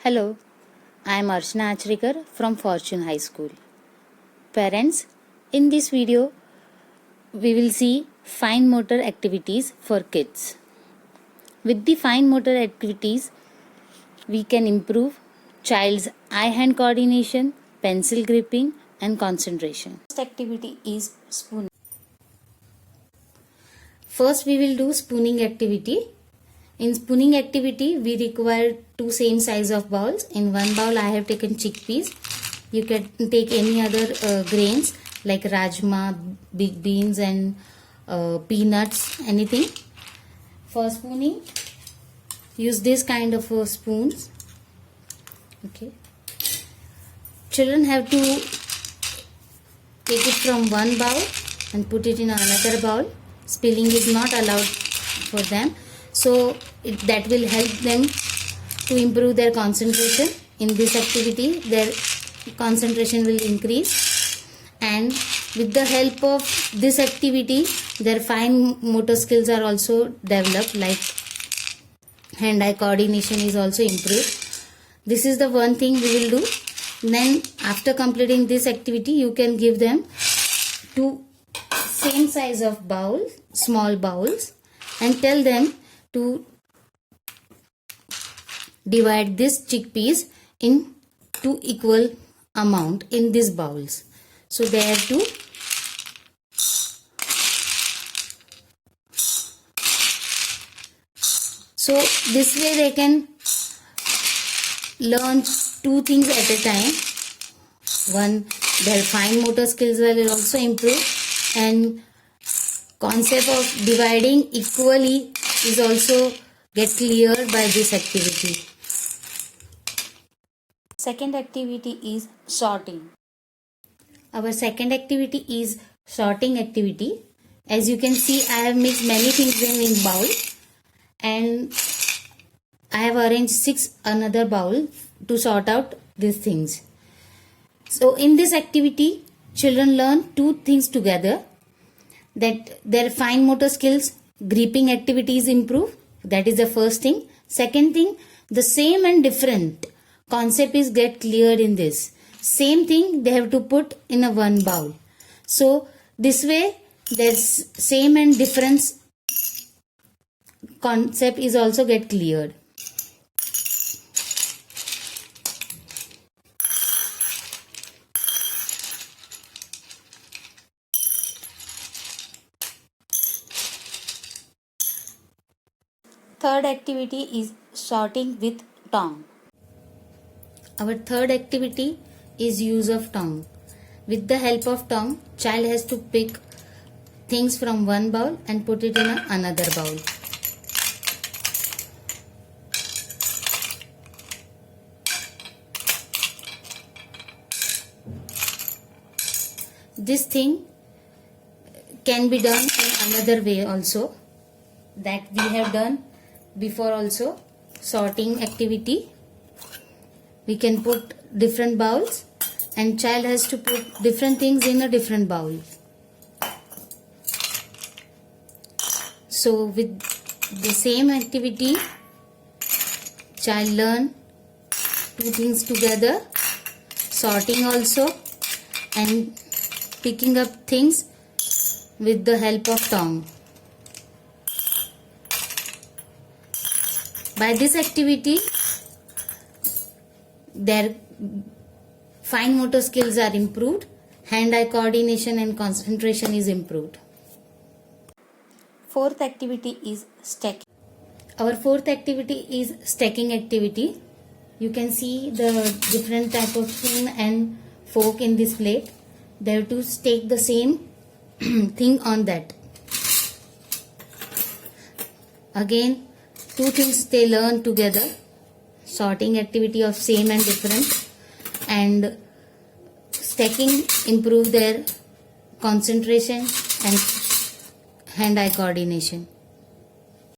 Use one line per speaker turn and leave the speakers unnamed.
Hello, I am Archana Achrikar from Fortune High School. Parents, in this video, we will see fine motor activities for kids. With the fine motor activities, we can improve child's eye-hand coordination, pencil gripping, and concentration. First activity is spooning. First, we will do spooning activity. In spooning activity, we require two same size of bowls. In one bowl, I have taken chickpeas. You can take any other grains like rajma, big beans and peanuts, anything. For spooning, use this kind of spoons. Okay. Children have to take it from one bowl and put it in another bowl. Spilling is not allowed for them. So that will help them to improve their concentration in this activity. Their concentration will increase, and with the help of this activity their fine motor skills are also developed, like hand-eye coordination is also improved. This is the one thing we will do. Then after completing this activity, you can give them two same size of bowls, small bowls, and tell them to divide this chickpeas in two equal amount in these bowls. So they have to this way they can learn two things at a time. One, their fine motor skills will also improve, and concept of dividing equally is also get cleared by this activity. Second activity is sorting. Our second activity is sorting activity. As you can see, I have mixed many things in bowl, and I have arranged 6 another bowl to sort out these things. So in this activity, children learn two things together, that their fine motor skills, gripping activities improve. That is the first thing. Second thing, the same and different concept is get cleared in this. Same thing they have to put in a one bowl. So this way there's same and difference concept is also get cleared. Third activity is sorting with tongue. Our third activity is use of tongue. With the help of tongue, child has to pick things from one bowl and put it in another bowl. This thing can be done in another way also, that we have done before also. Sorting activity, we can put different bowls and child has to put different things in a different bowl. So with the same activity, child learn two things together, sorting also and picking up things with the help of tongue. By this activity, their fine motor skills are improved, hand-eye coordination and concentration is improved. Fourth activity is stacking. Our fourth activity is stacking activity. You can see the different type of spoon and fork in this plate. They have to stack the same thing on that. Again, two things they learn together, sorting activity of same and different, and stacking improve their concentration and hand-eye coordination.